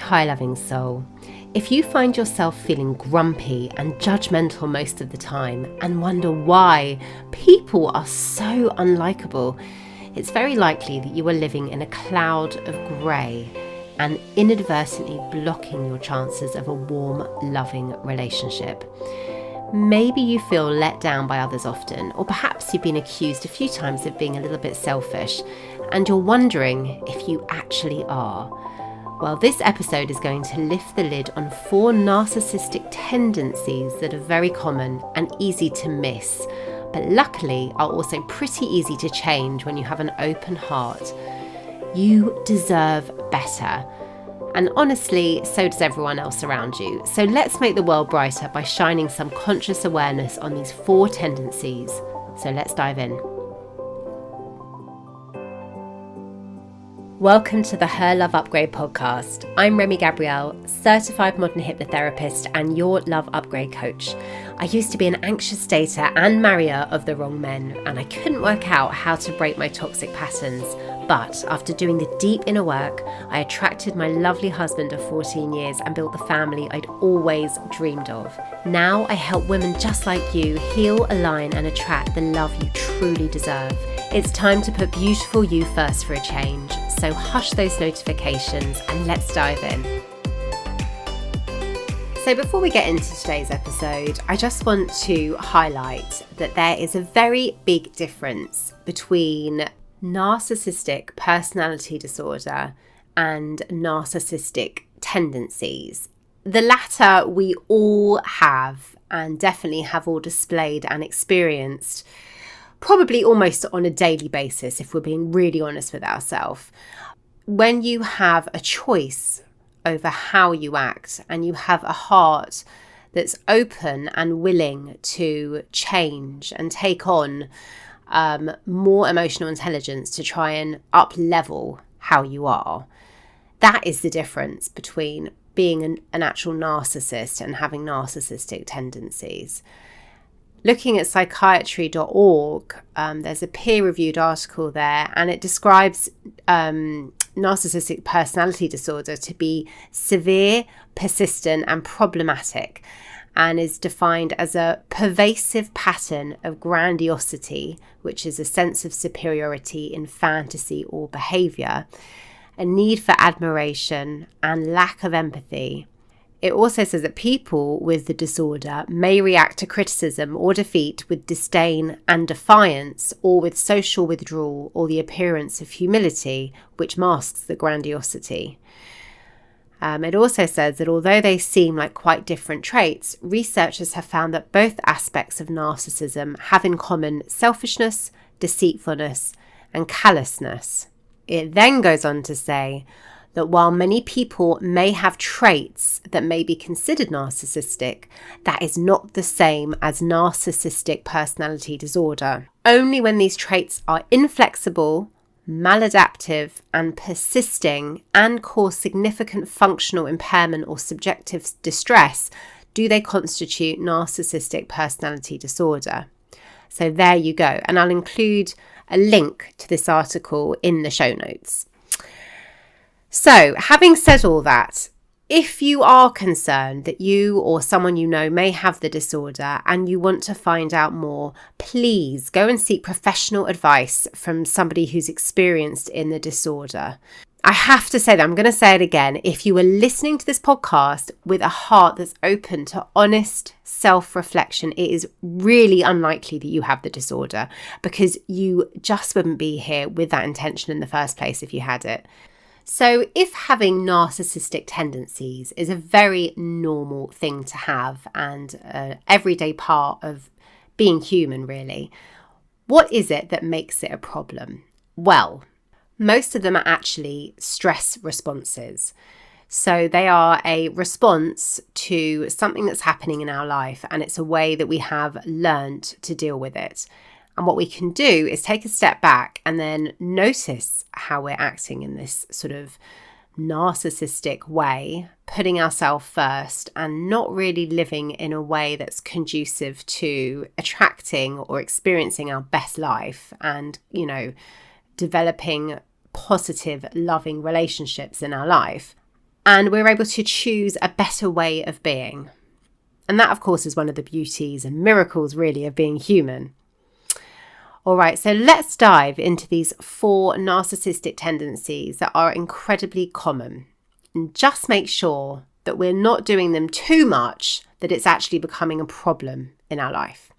Hi, loving soul. If you find yourself feeling grumpy and judgmental most of the time and wonder why people are so unlikable, it's very likely that you are living in a cloud of grey and inadvertently blocking your chances of a warm, loving relationship. Maybe you feel let down by others often, or perhaps you've been accused a few times of being a little bit selfish, and you're wondering if you actually are. Well, this episode is going to lift the lid on 4 narcissistic tendencies that are very common and easy to miss, but luckily are also pretty easy to change when you have an open heart. You deserve better. And honestly, so does everyone else around you. So let's make the world brighter by shining some conscious awareness on these 4 tendencies. So let's dive in. Welcome to the Her Love Upgrade podcast. I'm Remy Gabrielle, certified modern hypnotherapist and your love upgrade coach. I used to be an anxious dater and marrier of the wrong men, and I couldn't work out how to break my toxic patterns. But after doing the deep inner work, I attracted my lovely husband of 14 years and built the family I'd always dreamed of. Now I help women just like you heal, align and attract the love you truly deserve. It's time to put beautiful you first for a change. So hush those notifications and let's dive in. So before we get into today's episode, I just want to highlight that there is a very big difference between narcissistic personality disorder and narcissistic tendencies. The latter we all have and definitely have all displayed and experienced probably almost on a daily basis, if we're being really honest with ourselves. When you have a choice over how you act and you have a heart that's open and willing to change and take on more emotional intelligence to try and up-level how you are, that is the difference between being an actual narcissist and having narcissistic tendencies. Looking at psychiatry.org, there's a peer-reviewed article there, and it describes narcissistic personality disorder to be severe, persistent, and problematic, and is defined as a pervasive pattern of grandiosity, which is a sense of superiority in fantasy or behaviour, a need for admiration, and lack of empathy. It also says that people with the disorder may react to criticism or defeat with disdain and defiance, or with social withdrawal or the appearance of humility, which masks the grandiosity. It also says that although they seem like quite different traits, researchers have found that both aspects of narcissism have in common selfishness, deceitfulness, and callousness. It then goes on to say that while many people may have traits that may be considered narcissistic, that is not the same as narcissistic personality disorder. Only when these traits are inflexible, maladaptive and persisting and cause significant functional impairment or subjective distress do they constitute narcissistic personality disorder. So there you go. And I'll include a link to this article in the show notes. So, having said all that, if you are concerned that you or someone you know may have the disorder and you want to find out more, please go and seek professional advice from somebody who's experienced in the disorder. I have to say that, I'm going to say it again, if you are listening to this podcast with a heart that's open to honest self-reflection, it is really unlikely that you have the disorder, because you just wouldn't be here with that intention in the first place if you had it. So if having narcissistic tendencies is a very normal thing to have and an everyday part of being human, really, what is it that makes it a problem? Well, most of them are actually stress responses. So they are a response to something that's happening in our life, and it's a way that we have learnt to deal with it. And what we can do is take a step back and then notice how we're acting in this sort of narcissistic way, putting ourselves first and not really living in a way that's conducive to attracting or experiencing our best life and, developing positive, loving relationships in our life. and we're able to choose a better way of being. And that, of course, is one of the beauties and miracles, really, of being human. All right, so let's dive into these 4 narcissistic tendencies that are incredibly common, and just make sure that we're not doing them too much that it's actually becoming a problem in our life.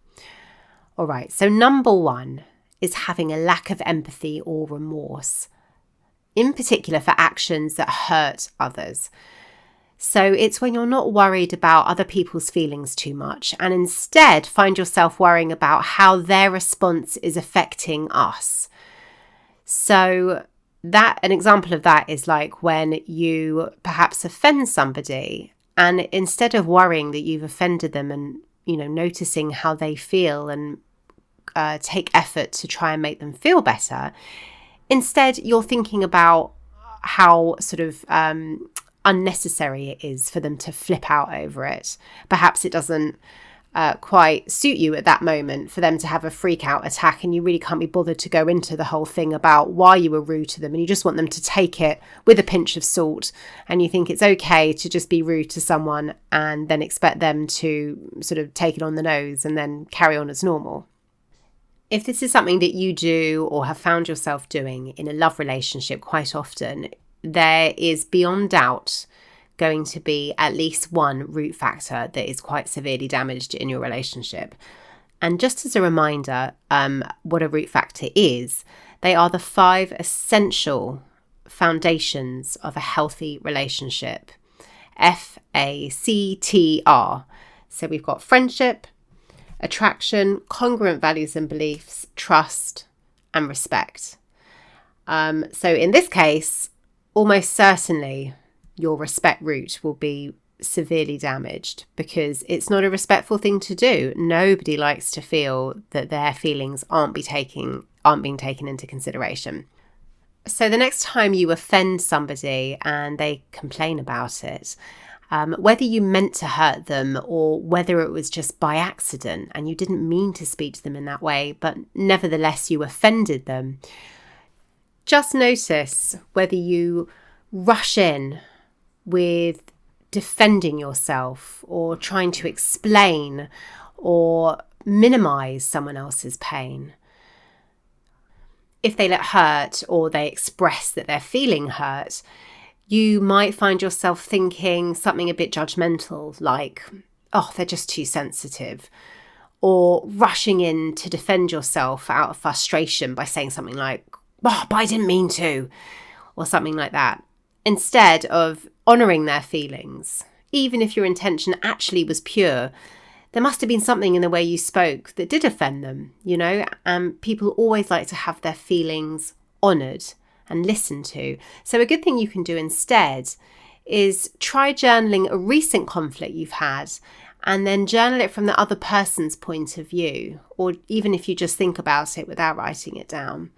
All right, so number 1 is having a lack of empathy or remorse, in particular for actions that hurt others. So it's when you're not worried about other people's feelings too much and instead find yourself worrying about how their response is affecting us. So an example of that is like when you perhaps offend somebody, and instead of worrying that you've offended them and, noticing how they feel and take effort to try and make them feel better, instead you're thinking about how sort of unnecessary it is for them to flip out over it. Perhaps it doesn't quite suit you at that moment for them to have a freak out attack, and you really can't be bothered to go into the whole thing about why you were rude to them, and you just want them to take it with a pinch of salt, and you think it's okay to just be rude to someone and then expect them to sort of take it on the nose and then carry on as normal. If this is something that you do or have found yourself doing in a love relationship quite often, there is beyond doubt going to be at least one root factor that is quite severely damaged in your relationship. And just as a reminder, what a root factor is, they are the 5 essential foundations of a healthy relationship. FACTR. So we've got friendship, attraction, congruent values and beliefs, trust, and respect. So in this case, almost certainly your respect root will be severely damaged because it's not a respectful thing to do. Nobody likes to feel that their feelings aren't being taken into consideration. So the next time you offend somebody and they complain about it, whether you meant to hurt them or whether it was just by accident and you didn't mean to speak to them in that way, but nevertheless you offended them, just notice whether you rush in with defending yourself or trying to explain or minimize someone else's pain. If they let hurt or they express that they're feeling hurt, you might find yourself thinking something a bit judgmental, like, oh, they're just too sensitive, or rushing in to defend yourself out of frustration by saying something like, oh, but I didn't mean to, or something like that, instead of honouring their feelings. Even if your intention actually was pure, there must have been something in the way you spoke that did offend them, and people always like to have their feelings honoured and listened to. So a good thing you can do instead is try journaling a recent conflict you've had and then journal it from the other person's point of view, or even if you just think about it without writing it down.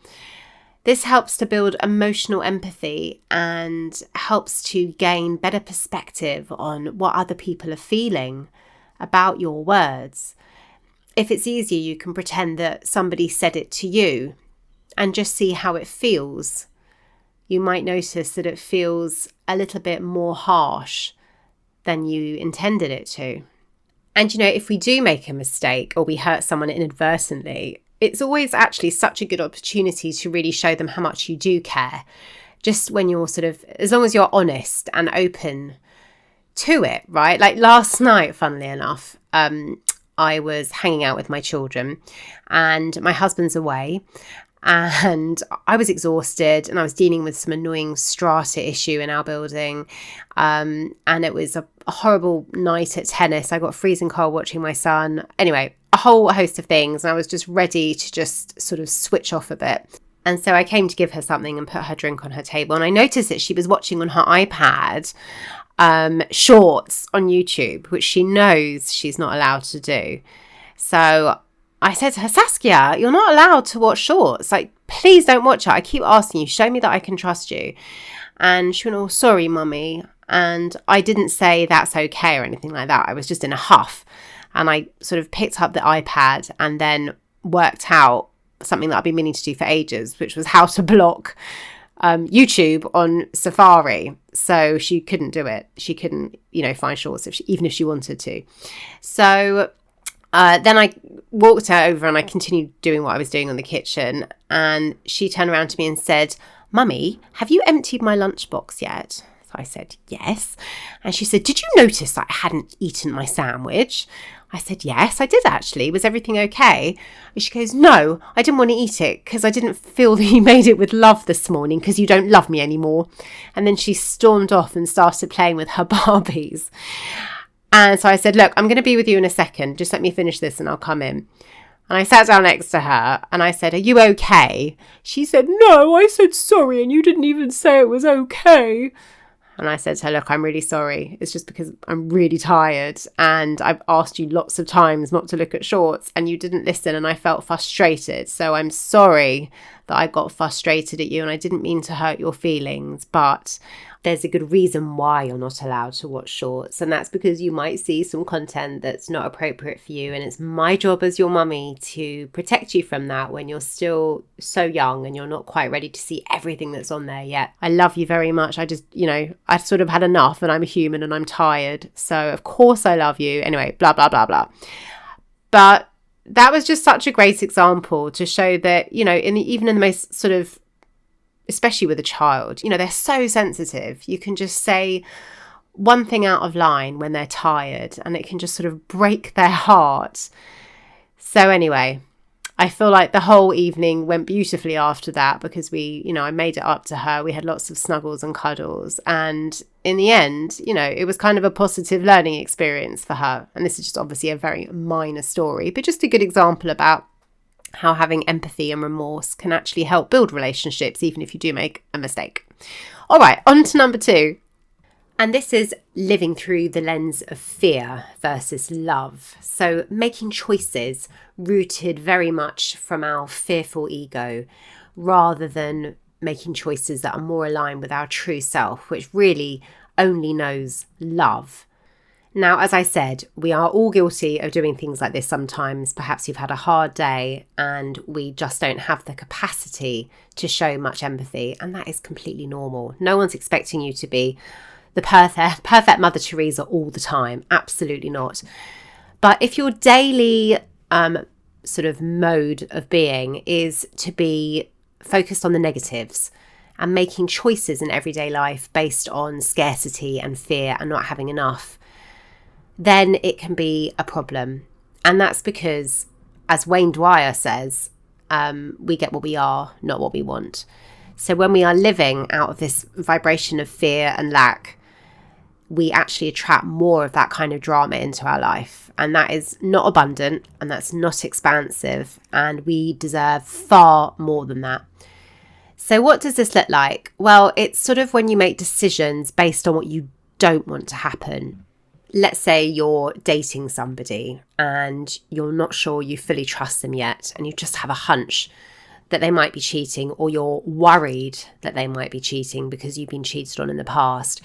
This helps to build emotional empathy and helps to gain better perspective on what other people are feeling about your words. If it's easier, you can pretend that somebody said it to you and just see how it feels. You might notice that it feels a little bit more harsh than you intended it to. And if we do make a mistake or we hurt someone inadvertently, it's always actually such a good opportunity to really show them how much you do care. Just when you're as long as you're honest and open to it, right? Like last night, funnily enough, I was hanging out with my children and my husband's away and I was exhausted and I was dealing with some annoying strata issue in our building. And it was a horrible night at tennis. I got freezing cold watching my son. Anyway, a whole host of things. And I was just ready to just sort of switch off a bit. And so I came to give her something and put her drink on her table. And I noticed that she was watching on her iPad shorts on YouTube, which she knows she's not allowed to do. So I said to her, Saskia, you're not allowed to watch shorts. Like, please don't watch it. I keep asking you, show me that I can trust you. And she went, oh, sorry, mummy. And I didn't say that's okay or anything like that. I was just in a huff. And I sort of picked up the iPad and then worked out something that I've been meaning to do for ages, which was how to block YouTube on Safari. So she couldn't do it. She couldn't, find shorts even if she wanted to. So then I walked her over and I continued doing what I was doing on the kitchen. And she turned around to me and said, "Mummy, have you emptied my lunchbox yet?" So I said, "Yes." And she said, "Did you notice that I hadn't eaten my sandwich?" I said, "Yes, I did actually. Was everything okay?" And she goes, "No, I didn't want to eat it because I didn't feel that you made it with love this morning because you don't love me anymore." And then she stormed off and started playing with her Barbies. And so I said, "Look, I'm going to be with you in a second. Just let me finish this and I'll come in." And I sat down next to her and I said, "Are you okay?" She said, "No, I said sorry and you didn't even say it was okay." And I said to her, "Look, I'm really sorry. It's just because I'm really tired and I've asked you lots of times not to look at shorts and you didn't listen and I felt frustrated. So I'm sorry that I got frustrated at you and I didn't mean to hurt your feelings, but there's a good reason why you're not allowed to watch shorts, and that's because you might see some content that's not appropriate for you, and it's my job as your mummy to protect you from that when you're still so young and you're not quite ready to see everything that's on there yet. I love you very much. I just, I sort of had enough and I'm a human and I'm tired, so of course I love you. Anyway, blah, blah, blah, blah. But that was just such a great example to show that, even in the most sort of, especially with a child, they're so sensitive. You can just say one thing out of line when they're tired and it can just sort of break their heart. So anyway, I feel like the whole evening went beautifully after that because I made it up to her. We had lots of snuggles and cuddles. And in the end, it was kind of a positive learning experience for her. And this is just obviously a very minor story, but just a good example about how having empathy and remorse can actually help build relationships, even if you do make a mistake. All right, on to number 2. And this is living through the lens of fear versus love. So making choices rooted very much from our fearful ego, rather than making choices that are more aligned with our true self, which really only knows love. Now, as I said, we are all guilty of doing things like this sometimes. Perhaps you've had a hard day and we just don't have the capacity to show much empathy, and that is completely normal. No one's expecting you to be the perfect Mother Teresa all the time. Absolutely not. But if your daily sort of mode of being is to be focused on the negatives and making choices in everyday life based on scarcity and fear and not having enough, then it can be a problem. And that's because, as Wayne Dwyer says, we get what we are, not what we want. So when we are living out of this vibration of fear and lack, we actually attract more of that kind of drama into our life. And that is not abundant and that's not expansive. And we deserve far more than that. So what does this look like? Well, it's sort of when you make decisions based on what you don't want to happen. Let's say you're dating somebody and you're not sure you fully trust them yet, and you just have a hunch that they might be cheating, or you're worried that they might be cheating because you've been cheated on in the past.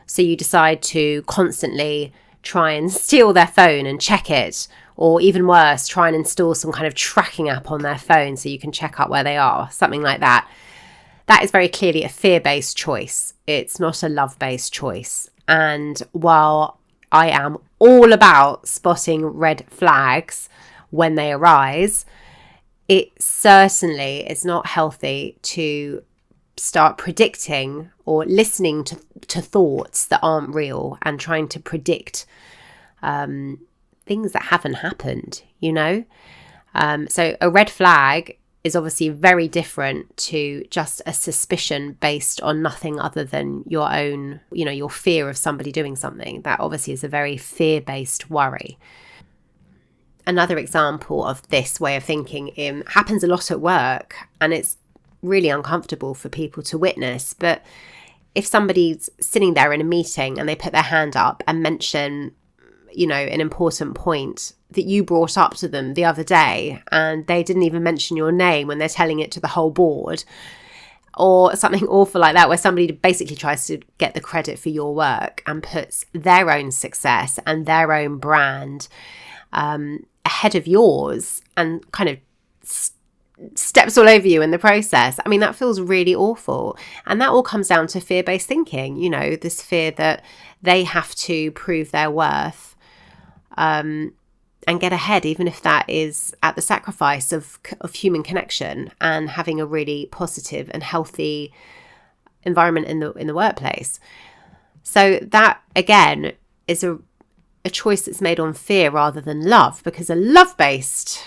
So you decide to constantly try and steal their phone and check it, or even worse, try and install some kind of tracking app on their phone so you can check out where they are, something like that. That is very clearly a fear-based choice. It's not a love-based choice. And while I am all about spotting red flags when they arise, it certainly is not healthy to start predicting or listening to thoughts that aren't real and trying to predict things that haven't happened, So a red flag is obviously very different to just a suspicion based on nothing other than your own, your fear of somebody doing something. That obviously is a very fear-based worry. Another example of this way of thinking happens a lot at work, and it's really uncomfortable for people to witness. But if somebody's sitting there in a meeting and they put their hand up and mention, an important point that you brought up to them the other day, and they didn't even mention your name when they're telling it to the whole board, or something awful like that, where somebody basically tries to get the credit for your work and puts their own success and their own brand ahead of yours, and kind of steps all over you in the process. I mean, that feels really awful. And that all comes down to fear-based thinking, this fear that they have to prove their worth and get ahead, even if that is at the sacrifice of human connection and having a really positive and healthy environment in the workplace. So that, again, is a choice that's made on fear rather than love, because a love-based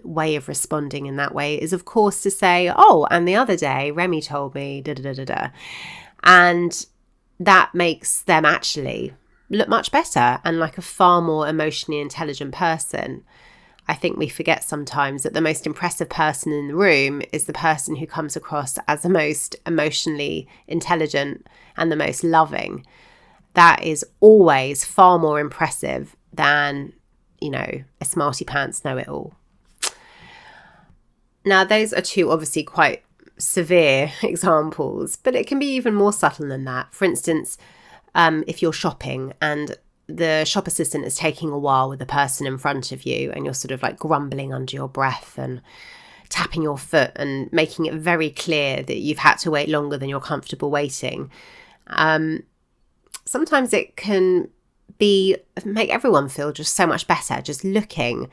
way of responding in that way is, of course, to say, oh, and the other day Remy told me da da da da da, and that makes them actually look much better and like a far more emotionally intelligent person. I think we forget sometimes that the most impressive person in the room is the person who comes across as the most emotionally intelligent and the most loving. That is always far more impressive than, a smarty pants know-it-all. Now, those are two obviously quite severe examples, but it can be even more subtle than that. For instance, if you're shopping and the shop assistant is taking a while with the person in front of you and you're sort of like grumbling under your breath and tapping your foot and making it very clear that you've had to wait longer than you're comfortable waiting. Sometimes it can make everyone feel just so much better just looking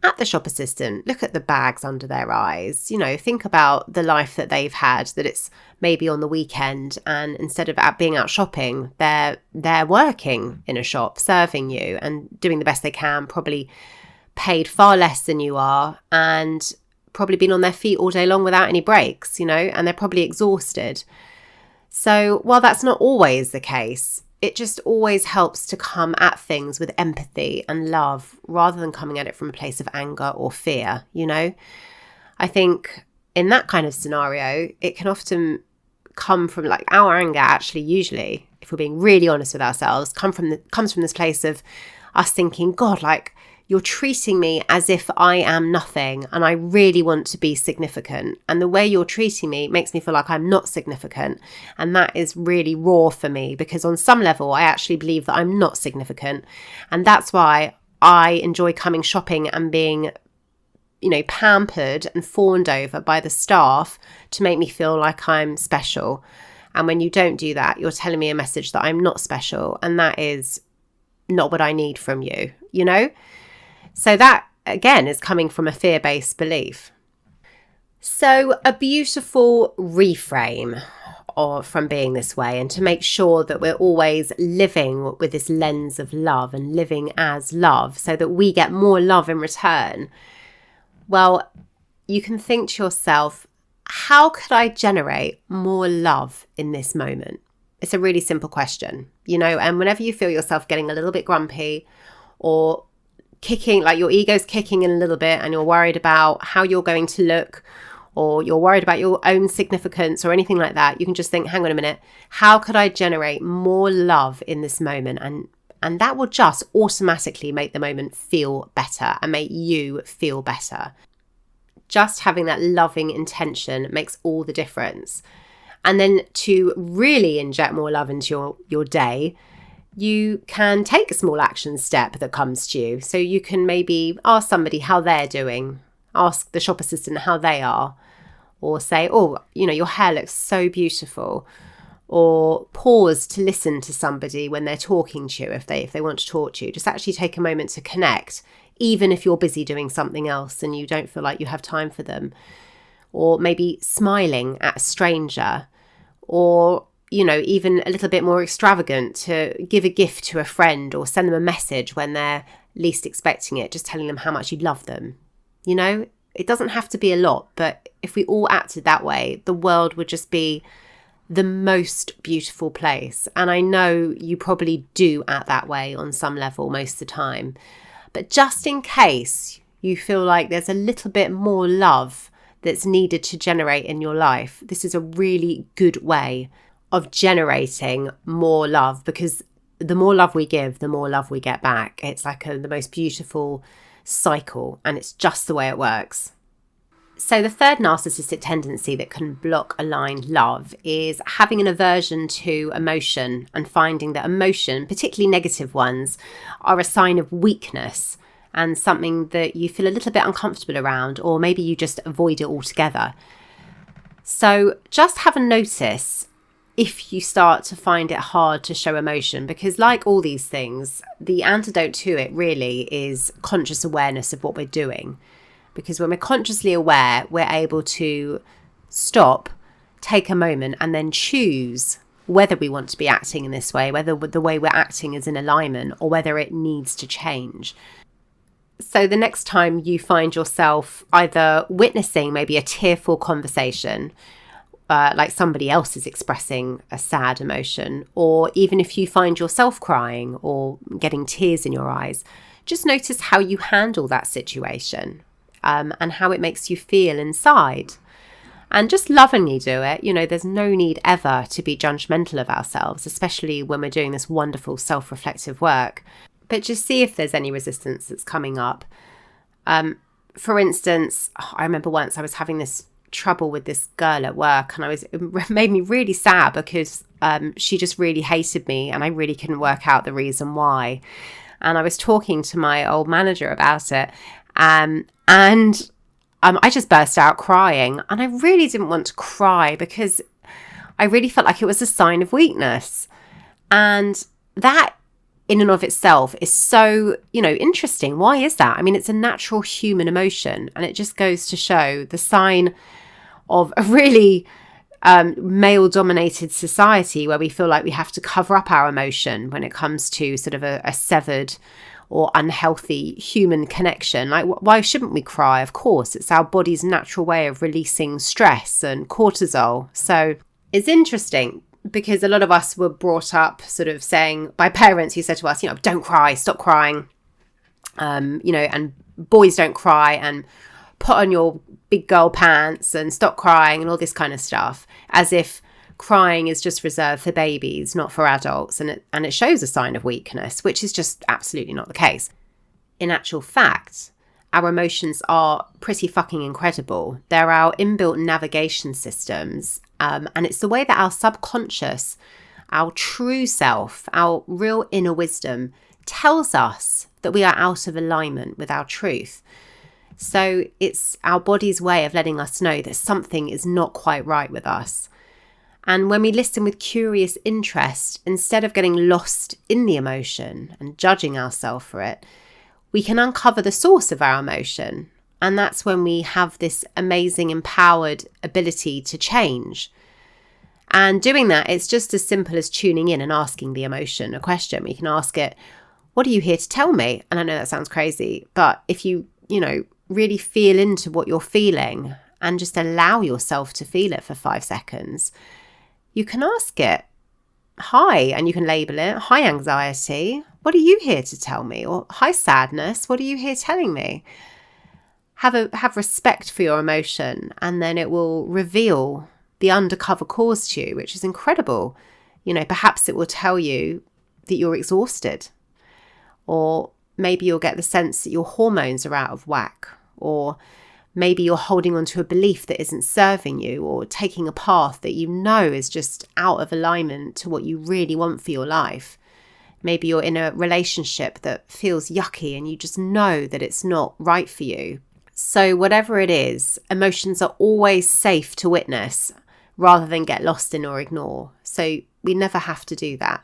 at the shop assistant, look at the bags under their eyes, think about the life that they've had, that it's maybe on the weekend and instead of being out shopping, they're working in a shop, serving you and doing the best they can, probably paid far less than you are and probably been on their feet all day long without any breaks, and they're probably exhausted. So while that's not always the case, it just always helps to come at things with empathy and love rather than coming at it from a place of anger or fear, I think in that kind of scenario, it can often come from like our anger actually usually, if we're being really honest with ourselves, comes from this place of us thinking, God, like you're treating me as if I am nothing and I really want to be significant. And the way you're treating me makes me feel like I'm not significant. And that is really raw for me because on some level, I actually believe that I'm not significant. And that's why I enjoy coming shopping and being, pampered and fawned over by the staff to make me feel like I'm special. And when you don't do that, you're telling me a message that I'm not special. And that is not what I need from you, So that, again, is coming from a fear-based belief. So a beautiful reframe from being this way, and to make sure that we're always living with this lens of love and living as love so that we get more love in return. Well, you can think to yourself, how could I generate more love in this moment? It's a really simple question, and whenever you feel yourself getting a little bit grumpy or kicking, like your ego's kicking in a little bit and you're worried about how you're going to look or you're worried about your own significance or anything like that, you can just think, hang on a minute, how could I generate more love in this moment? And that will just automatically make the moment feel better and make you feel better. Just having that loving intention makes all the difference. And then to really inject more love into your day, you can take a small action step that comes to you. So you can maybe ask somebody how they're doing, ask the shop assistant how they are, or say, oh, your hair looks so beautiful, or pause to listen to somebody when they're talking to you if they want to talk to you. Just actually take a moment to connect, even if you're busy doing something else and you don't feel like you have time for them. Or maybe smiling at a stranger, or even a little bit more extravagant, to give a gift to a friend or send them a message when they're least expecting it, just telling them how much you love them. It doesn't have to be a lot, but if we all acted that way, the world would just be the most beautiful place. And I know you probably do act that way on some level most of the time. But just in case you feel like there's a little bit more love that's needed to generate in your life, this is a really good way of generating more love, because the more love we give, the more love we get back. It's like the most beautiful cycle, and it's just the way it works. So the third narcissistic tendency that can block aligned love is having an aversion to emotion and finding that emotion, particularly negative ones, are a sign of weakness and something that you feel a little bit uncomfortable around, or maybe you just avoid it altogether. So just have a notice if you start to find it hard to show emotion, because like all these things, the antidote to it really is conscious awareness of what we're doing. Because when we're consciously aware, we're able to stop, take a moment, and then choose whether we want to be acting in this way, whether the way we're acting is in alignment, or whether it needs to change. So the next time you find yourself either witnessing maybe a tearful conversation, like somebody else is expressing a sad emotion, or even if you find yourself crying or getting tears in your eyes, just notice how you handle that situation, and how it makes you feel inside. And just lovingly do it. There's no need ever to be judgmental of ourselves, especially when we're doing this wonderful self-reflective work. But just see if there's any resistance that's coming up. For instance, I remember once I was having this trouble with this girl at work, and it made me really sad because she just really hated me, and I really couldn't work out the reason why. And I was talking to my old manager about it, and I just burst out crying. And I really didn't want to cry because I really felt like it was a sign of weakness. And that in and of itself is so, interesting. Why is that? I mean, it's a natural human emotion, and it just goes to show the sign of a really male-dominated society where we feel like we have to cover up our emotion when it comes to sort of a severed or unhealthy human connection. Like, why shouldn't we cry? Of course, it's our body's natural way of releasing stress and cortisol. So it's interesting because a lot of us were brought up sort of saying by parents who said to us, don't cry, stop crying, and boys don't cry, and put on your big girl pants and stop crying and all this kind of stuff, as if crying is just reserved for babies, not for adults, and it shows a sign of weakness, which is just absolutely not the case. In actual fact, our emotions are pretty fucking incredible. They're our inbuilt navigation systems, and it's the way that our subconscious, our true self, our real inner wisdom tells us that we are out of alignment with our truth. So it's our body's way of letting us know that something is not quite right with us. And when we listen with curious interest, instead of getting lost in the emotion and judging ourselves for it, we can uncover the source of our emotion. And that's when we have this amazing empowered ability to change. And doing that, it's just as simple as tuning in and asking the emotion a question. We can ask it, what are you here to tell me? And I know that sounds crazy, but if you really feel into what you're feeling and just allow yourself to feel it for 5 seconds, you can ask it, hi, and you can label it, hi anxiety, what are you here to tell me? Or hi sadness, what are you here telling me? Have respect for your emotion, and then it will reveal the undercover cause to you, which is incredible. Perhaps it will tell you that you're exhausted, or maybe you'll get the sense that your hormones are out of whack, or maybe you're holding on to a belief that isn't serving you, or taking a path that is just out of alignment to what you really want for your life. Maybe you're in a relationship that feels yucky and you just know that it's not right for you. So whatever it is, emotions are always safe to witness rather than get lost in or ignore. So we never have to do that.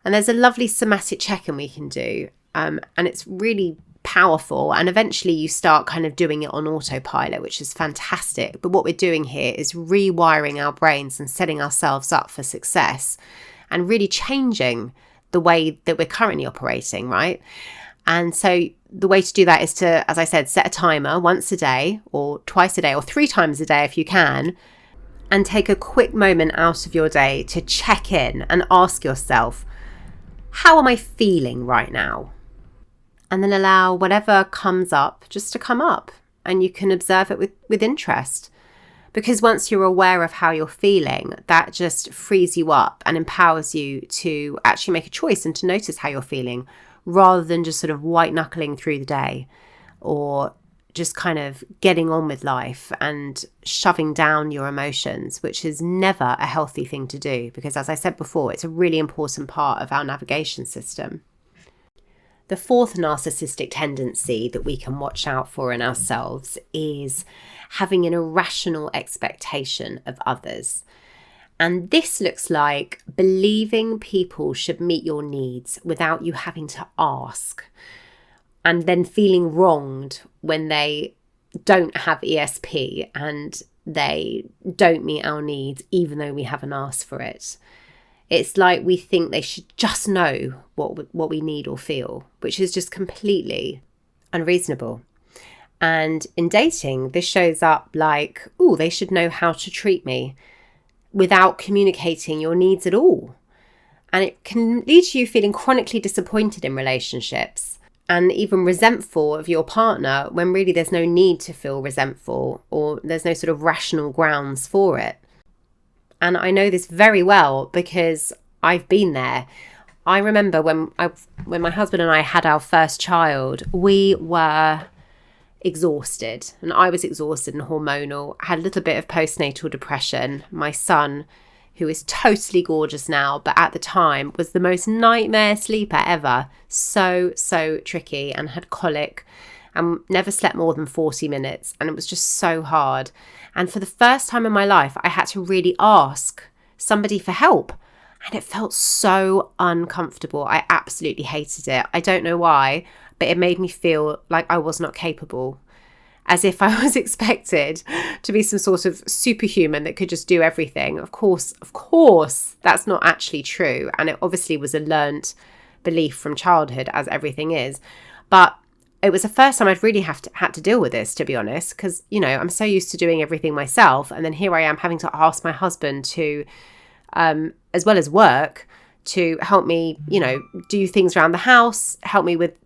And there's a lovely somatic check-in we can do. And it's really powerful, and eventually you start kind of doing it on autopilot, which is fantastic. But what we're doing here is rewiring our brains and setting ourselves up for success, and really changing the way that we're currently operating, right? And so the way to do that is to, as I said, set a timer once a day or twice a day or 3 times a day if you can, and take a quick moment out of your day to check in and ask yourself, how am I feeling right now? And then allow whatever comes up just to come up, and you can observe it with interest. Because once you're aware of how you're feeling, that just frees you up and empowers you to actually make a choice and to notice how you're feeling, rather than just sort of white knuckling through the day, or just kind of getting on with life and shoving down your emotions, which is never a healthy thing to do. Because as I said before, it's a really important part of our navigation system. The fourth narcissistic tendency that we can watch out for in ourselves is having an irrational expectation of others. And this looks like believing people should meet your needs without you having to ask, and then feeling wronged when they don't have ESP and they don't meet our needs, even though we haven't asked for it. It's like we think they should just know what we need or feel, which is just completely unreasonable. And in dating, this shows up like, oh, they should know how to treat me, without communicating your needs at all. And it can lead to you feeling chronically disappointed in relationships and even resentful of your partner when really there's no need to feel resentful or there's no sort of rational grounds for it. And I know this very well because I've been there. I remember when my husband and I had our first child, we were exhausted, and I was exhausted and hormonal. I had a little bit of postnatal depression. My son, who is totally gorgeous now, but at the time was the most nightmare sleeper ever. So tricky, and had colic and never slept more than 40 minutes. And it was just so hard. And for the first time in my life, I had to really ask somebody for help. And it felt so uncomfortable. I absolutely hated it. I don't know why, but it made me feel like I was not capable, as if I was expected to be some sort of superhuman that could just do everything. Of course, that's not actually true. And it obviously was a learnt belief from childhood, as everything is. But it was the first time I'd really had to deal with this, to be honest, because, I'm so used to doing everything myself. And then here I am having to ask my husband to, as well as work, to help me, do things around the house, help me with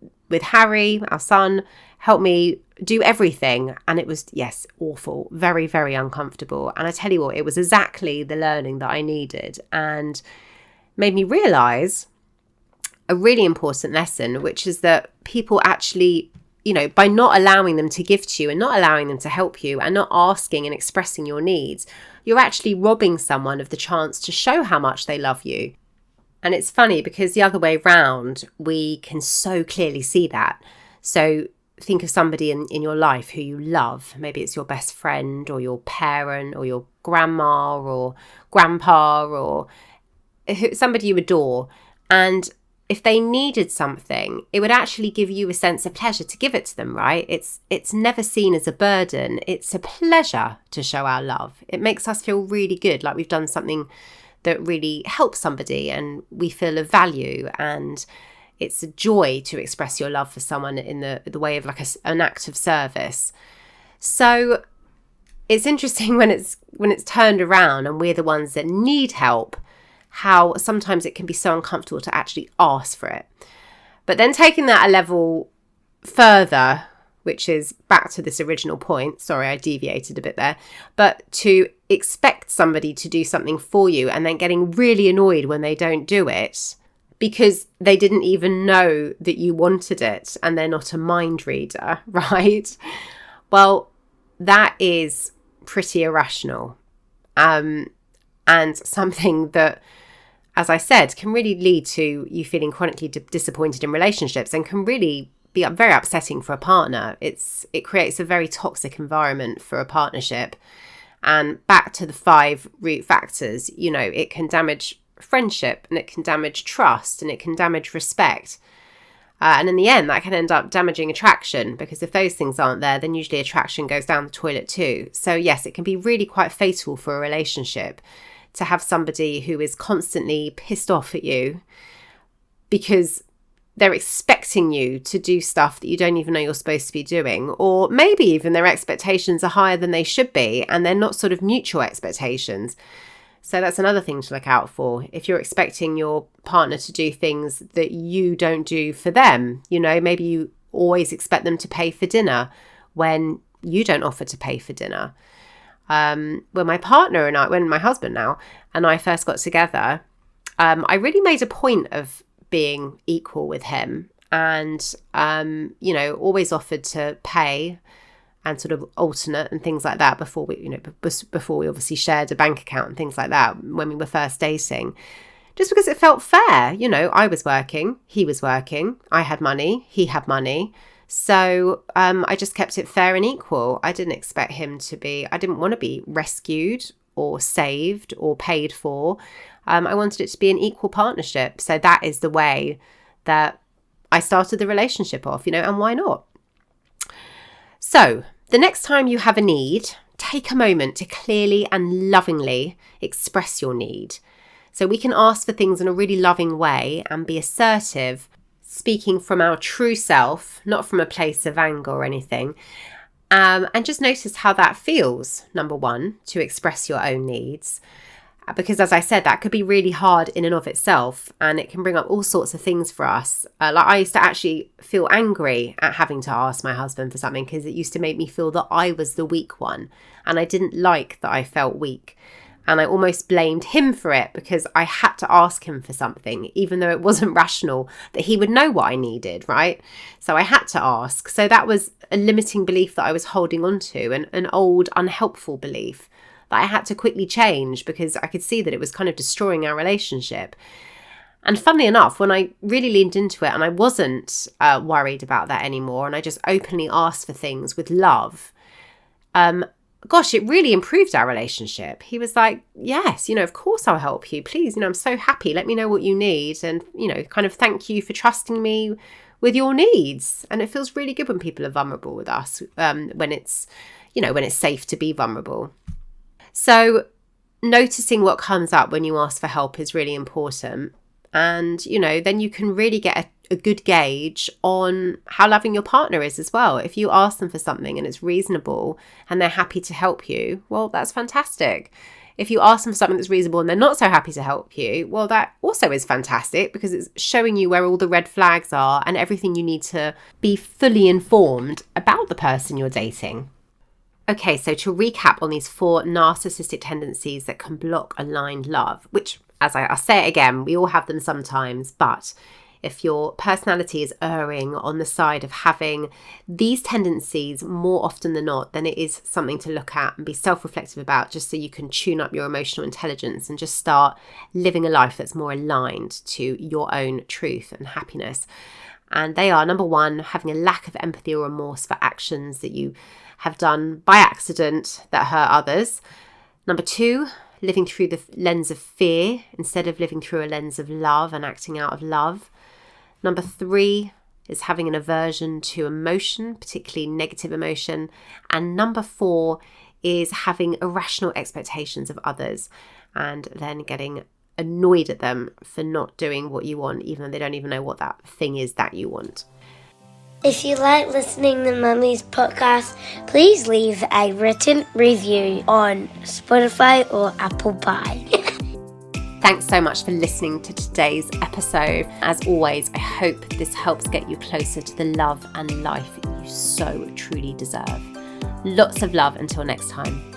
Harry, our son, help me do everything. And it was, yes, awful, very, very uncomfortable. And I tell you what, it was exactly the learning that I needed, and made me realise a really important lesson, which is that people actually, by not allowing them to give to you and not allowing them to help you and not asking and expressing your needs, you're actually robbing someone of the chance to show how much they love you. And it's funny because the other way round, we can so clearly see that. So think of somebody in your life who you love. Maybe it's your best friend or your parent or your grandma or grandpa or somebody you adore. And if they needed something, it would actually give you a sense of pleasure to give it to them, right? It's never seen as a burden. It's a pleasure to show our love. It makes us feel really good, like we've done something that really helps somebody and we feel of value. And it's a joy to express your love for someone in the way of like an act of service. So it's interesting when it's turned around and we're the ones that need help, how sometimes it can be so uncomfortable to actually ask for it. But then taking that a level further, which is back to this original point, sorry, I deviated a bit there, but to expect somebody to do something for you and then getting really annoyed when they don't do it because they didn't even know that you wanted it and they're not a mind reader, right? Well, that is pretty irrational, and something that, as I said, can really lead to you feeling chronically disappointed in relationships and can really be very upsetting for a partner. It creates a very toxic environment for a partnership. And back to the 5 root factors, it can damage friendship and it can damage trust and it can damage respect. And in the end, that can end up damaging attraction, because if those things aren't there, then usually attraction goes down the toilet too. So yes, it can be really quite fatal for a relationship to have somebody who is constantly pissed off at you because they're expecting you to do stuff that you don't even know you're supposed to be doing, or maybe even their expectations are higher than they should be and they're not sort of mutual expectations. So that's another thing to look out for. If you're expecting your partner to do things that you don't do for them, maybe you always expect them to pay for dinner when you don't offer to pay for dinner. When my husband now and I first got together, I really made a point of being equal with him and, always offered to pay and sort of alternate and things like that before we obviously shared a bank account and things like that when we were first dating. just because it felt fair. You know, I was working, he was working, I had money, he had money. So I just kept it fair and equal. I didn't expect him to be, I didn't want to be rescued or saved or paid for. I wanted it to be an equal partnership. So that is the way that I started the relationship off, you know, and why not? So the next time you have a need, take a moment to clearly and lovingly express your need. So we can ask for things in a really loving way and be assertive, speaking from our true self, not from a place of anger or anything. And just notice how that feels, number one, to express your own needs. Because as I said, that could be really hard in and of itself, and it can bring up all sorts of things for us. Like I used to actually feel angry at having to ask my husband for something because it used to make me feel that I was the weak one, and I didn't like that I felt weak. And I almost blamed him for it because I had to ask him for something, even though it wasn't rational, that he would know what I needed, right? So I had to ask. So that was a limiting belief that I was holding on to, an old, unhelpful belief that I had to quickly change because I could see that it was kind of destroying our relationship. And funnily enough, when I really leaned into it and I wasn't worried about that anymore, and I just openly asked for things with love, gosh, it really improved our relationship. He was like, yes, you know, of course I'll help you. Please, you know, I'm so happy. Let me know what you need. And, you know, kind of thank you for trusting me with your needs. And it feels really good when people are vulnerable with us, when it's, you know, when it's safe to be vulnerable. So noticing what comes up when you ask for help is really important. And, you know, then you can really get a good gauge on how loving your partner is as well. If you ask them for something and it's reasonable and they're happy to help you, well, that's fantastic. If you ask them for something that's reasonable and they're not so happy to help you, well, that also is fantastic because it's showing you where all the red flags are and everything you need to be fully informed about the person you're dating. Okay, so to recap on these 4 narcissistic tendencies that can block aligned love, which, as I'll say it again, we all have them sometimes, but if your personality is erring on the side of having these tendencies more often than not, then it is something to look at and be self-reflective about, just so you can tune up your emotional intelligence and just start living a life that's more aligned to your own truth and happiness. And they are, number 1, having a lack of empathy or remorse for actions that you have done by accident that hurt others. Number 2, living through the lens of fear instead of living through a lens of love and acting out of love. Number 3 is having an aversion to emotion, particularly negative emotion. And number 4 is having irrational expectations of others and then getting annoyed at them for not doing what you want, even though they don't even know what that thing is that you want. If you like listening to Mummy's podcast, please leave a written review on Spotify or Apple Pie. Thanks so much for listening to today's episode. As always, I hope this helps get you closer to the love and life you so truly deserve. Lots of love until next time.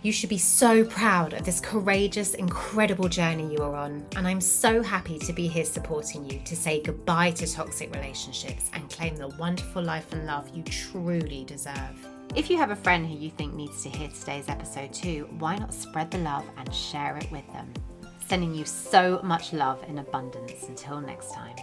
You should be so proud of this courageous, incredible journey you are on. And I'm so happy to be here supporting you to say goodbye to toxic relationships and claim the wonderful life and love you truly deserve. If you have a friend who you think needs to hear today's episode too, why not spread the love and share it with them? Sending you so much love in abundance. Until next time.